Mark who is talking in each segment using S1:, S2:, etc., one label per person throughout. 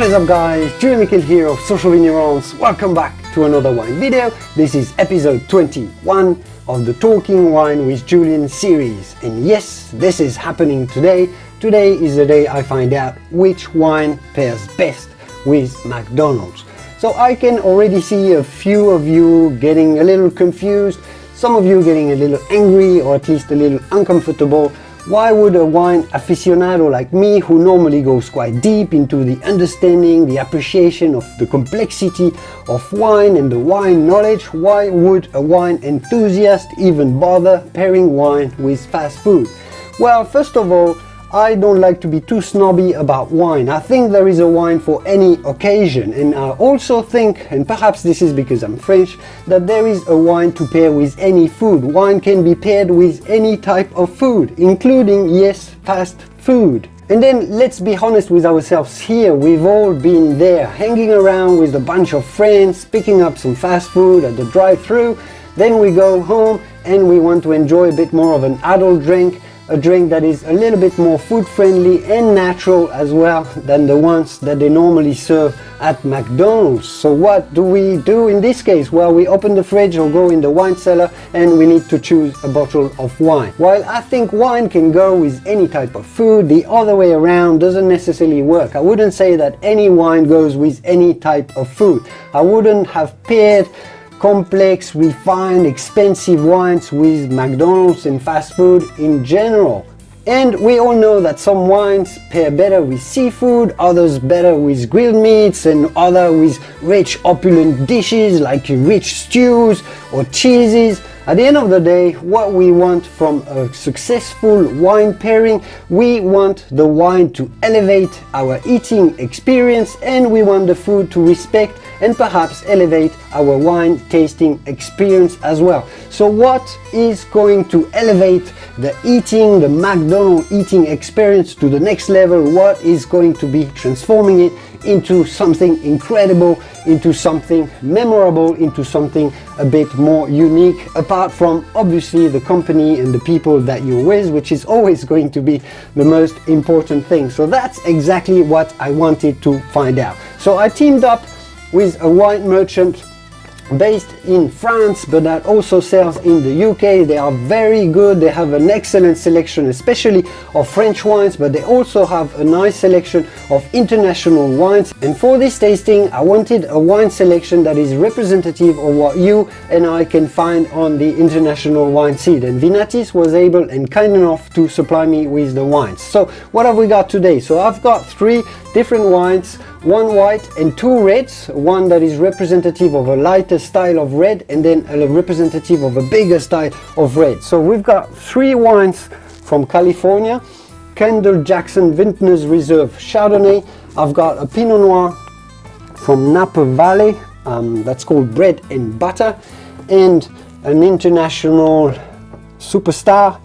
S1: What is up guys, Julian here of Social Vignerons. Welcome back to another wine video. This is episode 21 of the Talking Wine with Julian series. And yes, this is happening today. Today is the day I find out which wine pairs best with McDonald's. So I can already see a few of you getting a little confused, some of you getting a little angry or at least a little uncomfortable. Why would a wine aficionado like me, who normally goes quite deep into the understanding, the appreciation of the complexity of wine and the wine knowledge, why would a wine enthusiast even bother pairing wine with fast food? Well, first of all, I don't like to be too snobby about wine. I think there is a wine for any occasion, and I also think, and perhaps this is because I'm French, that there is a wine to pair with any food. Wine can be paired with any type of food, including, yes, fast food. And then let's be honest with ourselves here, we've all been there, hanging around with a bunch of friends, picking up some fast food at the drive-thru, then we go home and we want to enjoy a bit more of an adult drink, a drink that is a little bit more food friendly and natural as well than the ones that they normally serve at McDonald's. So what do we do in this case? Well, we open the fridge or go in the wine cellar and we need to choose a bottle of wine. While I think wine can go with any type of food, the other way around doesn't necessarily work. I wouldn't say that any wine goes with any type of food. I wouldn't have paired complex, refined, expensive wines with McDonald's and fast food in general. And we all know that some wines pair better with seafood, others better with grilled meats, and others with rich opulent dishes like rich stews or cheeses. At the end of the day, what we want from a successful wine pairing, we want the wine to elevate our eating experience, and we want the food to respect and perhaps elevate our wine tasting experience as well. So what is going to elevate the eating, the McDonald's eating experience to the next level? What is going to be transforming it into something incredible, into something memorable, into something a bit more unique, apart from obviously the company and the people that you're with, which is always going to be the most important thing. So that's exactly what I wanted to find out. So I teamed up with a wine merchant based in France, but that also sells in the UK. They are very good. They have an excellent selection, especially of French wines, but they also have a nice selection of international wines. And for this tasting, I wanted a wine selection that is representative of what you and I can find on the international wine scene. And Vinatis was able and kind enough to supply me with the wines. So what have we got today? So I've got 3 different wines, 1 white and 2 reds, one that is representative of a lighter style of red and then a representative of a bigger style of red. So we've got 3 wines from California, Kendall Jackson Vintners Reserve Chardonnay. I've got a Pinot Noir from Napa Valley, that's called Bread and Butter, and an international superstar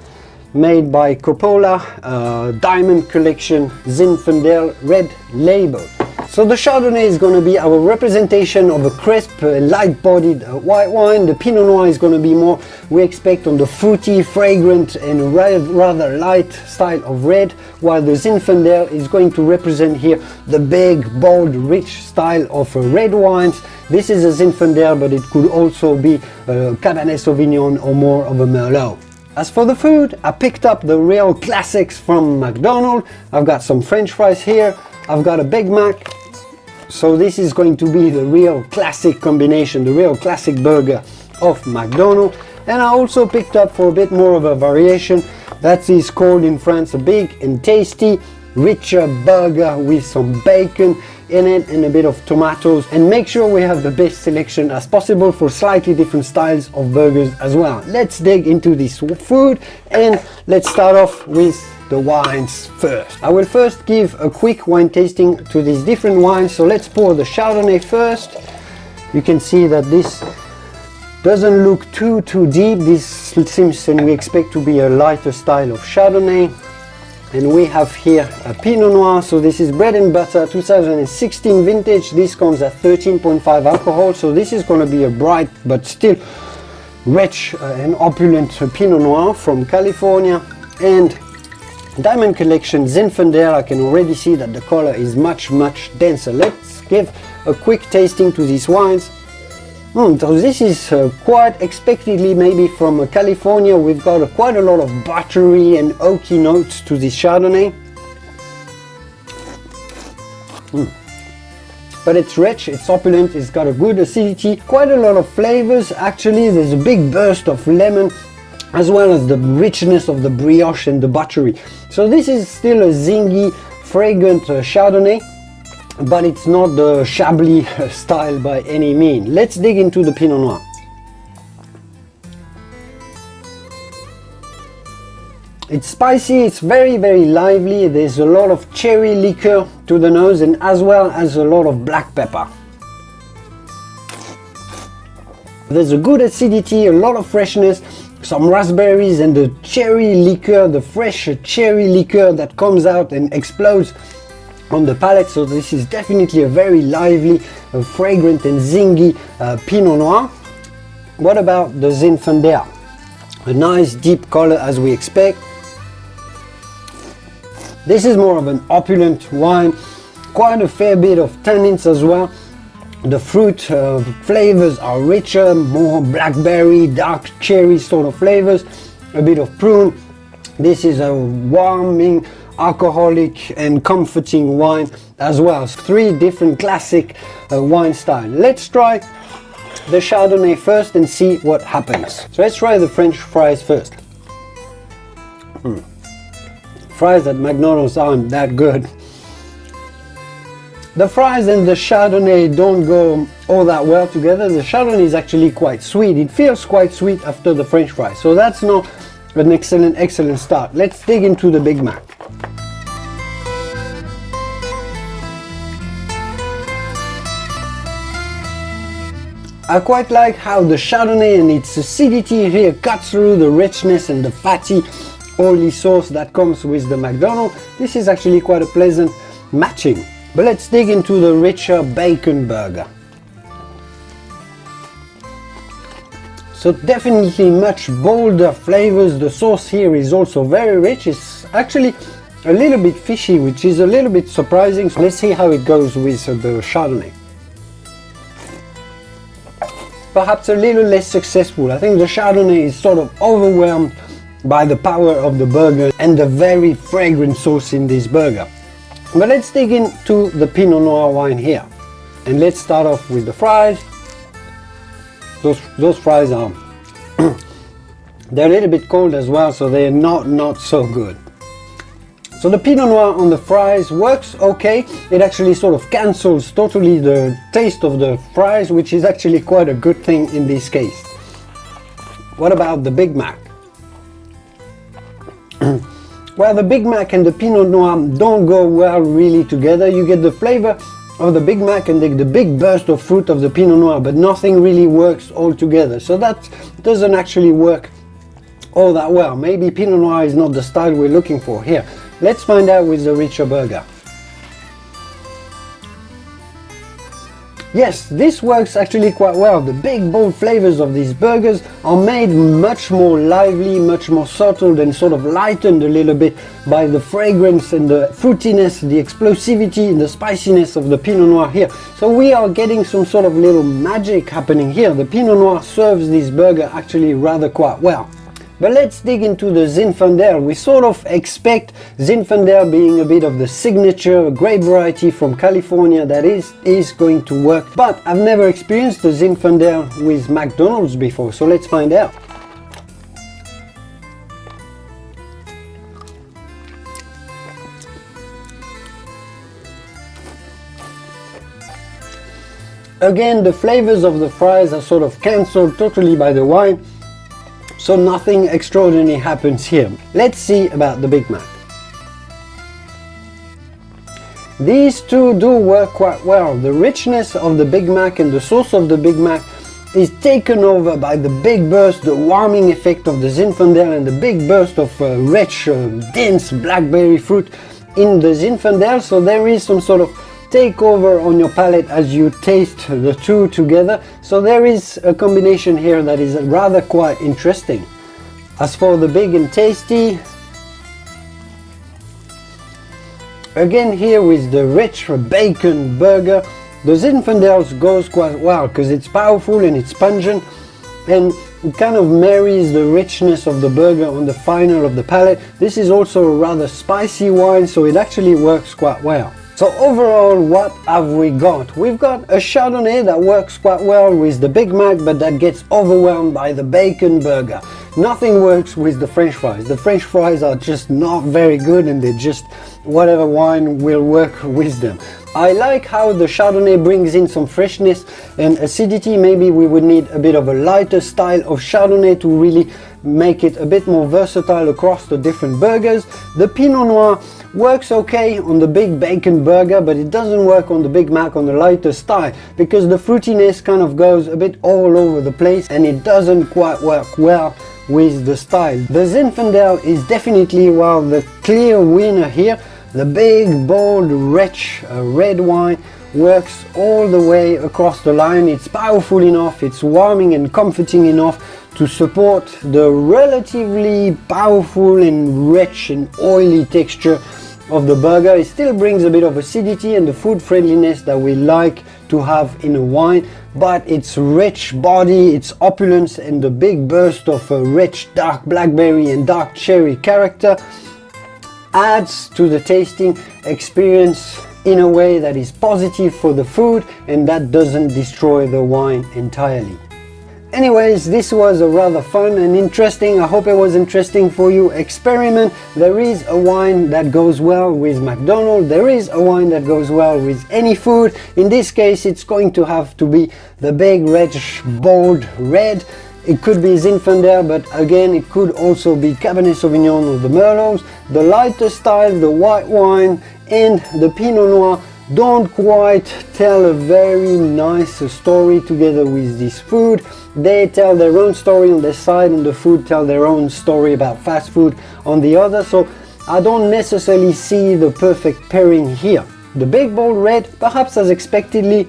S1: made by Coppola, Diamond Collection Zinfandel Red Label. So the Chardonnay is going to be our representation of a crisp, light-bodied white wine. The Pinot Noir is going to be more, we expect, on the fruity, fragrant and rather light style of red, while the Zinfandel is going to represent here the big, bold, rich style of red wines. This is a Zinfandel, but it could also be a Cabernet Sauvignon or more of a Merlot. As for the food, I picked up the real classics from McDonald's. I've got some French fries here. I've got a Big Mac. So this is going to be the real classic combination, the real classic burger of McDonald's. And I also picked up, for a bit more of a variation, that is called in France a big and tasty, richer burger with some bacon in it and a bit of tomatoes, and make sure we have the best selection as possible for slightly different styles of burgers as well. Let's dig into this food and let's start off with the wines first. I will first give a quick wine tasting to these different wines. So let's pour the Chardonnay first. You can see that this doesn't look too deep. This seems, and we expect, to be a lighter style of Chardonnay. And we have here a Pinot Noir. So this is Bread and Butter 2016 vintage. This comes at 13.5 alcohol. So this is going to be a bright but still rich and opulent Pinot Noir from California. And Diamond Collection Zinfandel. I can already see that the color is much denser. Let's give a quick tasting to these wines. So this is quite expectedly maybe from California. We've got quite a lot of buttery and oaky notes to this Chardonnay. But it's rich, it's opulent, it's got a good acidity, quite a lot of flavors. Actually, there's a big burst of lemon, as well as the richness of the brioche and the buttery. So this is still a zingy, fragrant Chardonnay, but it's not the Chablis style by any means. Let's dig into the Pinot Noir. It's spicy, it's very lively. There's a lot of cherry liqueur to the nose, and as well as a lot of black pepper. There's a good acidity, a lot of freshness, some raspberries and the cherry liqueur, the fresh cherry liqueur that comes out and explodes on the palate. So this is definitely a very lively, fragrant and zingy Pinot Noir. What about the Zinfandel? A nice deep color as we expect. This is more of an opulent wine, quite a fair bit of tannins as well. The fruit flavors are richer, more blackberry, dark cherry sort of flavors, a bit of prune. This is a warming, alcoholic and comforting wine as well. 3 different classic wine styles. Let's try the Chardonnay first and see what happens. So let's try the French fries first. Fries at McDonald's aren't that good. The fries and the Chardonnay don't go all that well together. The Chardonnay is actually quite sweet. It feels quite sweet after the French fries. So that's not an excellent start. Let's dig into the Big Mac. I quite like how the Chardonnay and its acidity here cuts through the richness and the fatty, oily sauce that comes with the McDonald. This is actually quite a pleasant matching. But let's dig into the richer bacon burger. So definitely much bolder flavors. The sauce here is also very rich. It's actually a little bit fishy, which is a little bit surprising. So let's see how it goes with the Chardonnay. Perhaps a little less successful. I think the Chardonnay is sort of overwhelmed by the power of the burger and the very fragrant sauce in this burger. But let's dig into the Pinot Noir wine here. And let's start off with the fries. Those fries are they're a little bit cold as well, so they're not so good. So the Pinot Noir on the fries works okay. It actually sort of cancels totally the taste of the fries, which is actually quite a good thing in this case. What about the Big Mac? Well, the Big Mac and the Pinot Noir don't go well really together. You get the flavor of the Big Mac and the big burst of fruit of the Pinot Noir, but nothing really works all together. So that doesn't actually work all that well. Maybe Pinot Noir is not the style we're looking for here. Let's find out with the richer burger. Yes, this works actually quite well. The big bold flavors of these burgers are made much more lively, much more subtle, and sort of lightened a little bit by the fragrance and the fruitiness, the explosivity and the spiciness of the Pinot Noir here. So we are getting some sort of little magic happening here. The Pinot Noir serves this burger actually rather quite well. But let's dig into the Zinfandel. We sort of expect Zinfandel being a bit of the signature grape variety from California that is going to work. But I've never experienced the Zinfandel with McDonald's before, so let's find out. Again, the flavors of the fries are sort of cancelled totally by the wine. So nothing extraordinary happens here. Let's see about the Big Mac. These two do work quite well. The richness of the Big Mac and the sauce of the Big Mac is taken over by the big burst, the warming effect of the Zinfandel and the big burst of rich, dense blackberry fruit in the Zinfandel. So there is some sort of takeover on your palate as you taste the two together. So there is a combination here that is rather quite interesting. As for the big and tasty, Again here with the rich bacon burger, the Zinfandel goes quite well because it's powerful and it's pungent, and it kind of marries the richness of the burger on the final of the palate. This is also a rather spicy wine, so it actually works quite well. So overall, what have we got? We've got a Chardonnay that works quite well with the Big Mac, but that gets overwhelmed by the bacon burger. Nothing works with the French fries. The French fries are just not very good, and they're just whatever wine will work with them. I like how the Chardonnay brings in some freshness and acidity. Maybe we would need a bit of a lighter style of Chardonnay to really make it a bit more versatile across the different burgers. The Pinot Noir works okay on the big bacon burger, but it doesn't work on the Big Mac on the lighter style because the fruitiness kind of goes a bit all over the place and it doesn't quite work well with the style. The Zinfandel is definitely, well, the clear winner here. The big, bold, rich red wine works all the way across the line. It's powerful enough, it's warming and comforting enough to support the relatively powerful and rich and oily texture of the burger. It still brings a bit of acidity and the food friendliness that we like to have in a wine, but its rich body, its opulence, and the big burst of a rich dark blackberry and dark cherry character adds to the tasting experience in a way that is positive for the food and that doesn't destroy the wine entirely. Anyways, this was a rather fun and interesting, I hope it was interesting for you, experiment. There is a wine that goes well with McDonald, there is a wine that goes well with any food. In this case, it's going to have to be the big, rich, bold red. It could be Zinfandel, but again, it could also be Cabernet Sauvignon or the Merlots. The lighter style, the white wine, and the Pinot Noir don't quite tell a very nice story together with this food. They tell their own story on their side, and the food tell their own story about fast food on the other. So I don't necessarily see the perfect pairing here. The big bold red, perhaps as expectedly,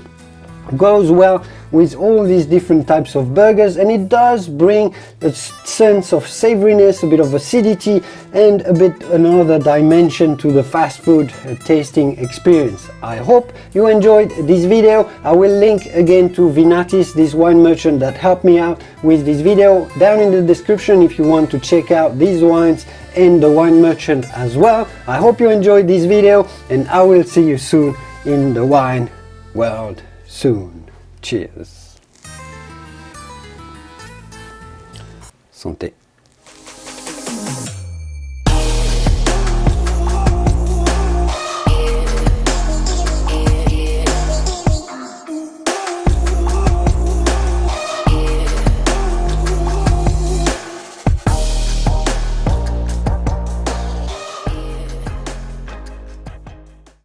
S1: goes well with all these different types of burgers, and it does bring a sense of savoriness, a bit of acidity, and a bit another dimension to the fast food tasting experience. I hope you enjoyed this video. I will link again to Vinatis, this wine merchant that helped me out with this video, down in the description if you want to check out these wines and the wine merchant as well. I hope you enjoyed this video, and I will see you soon in the wine world soon. Cheers. Santé.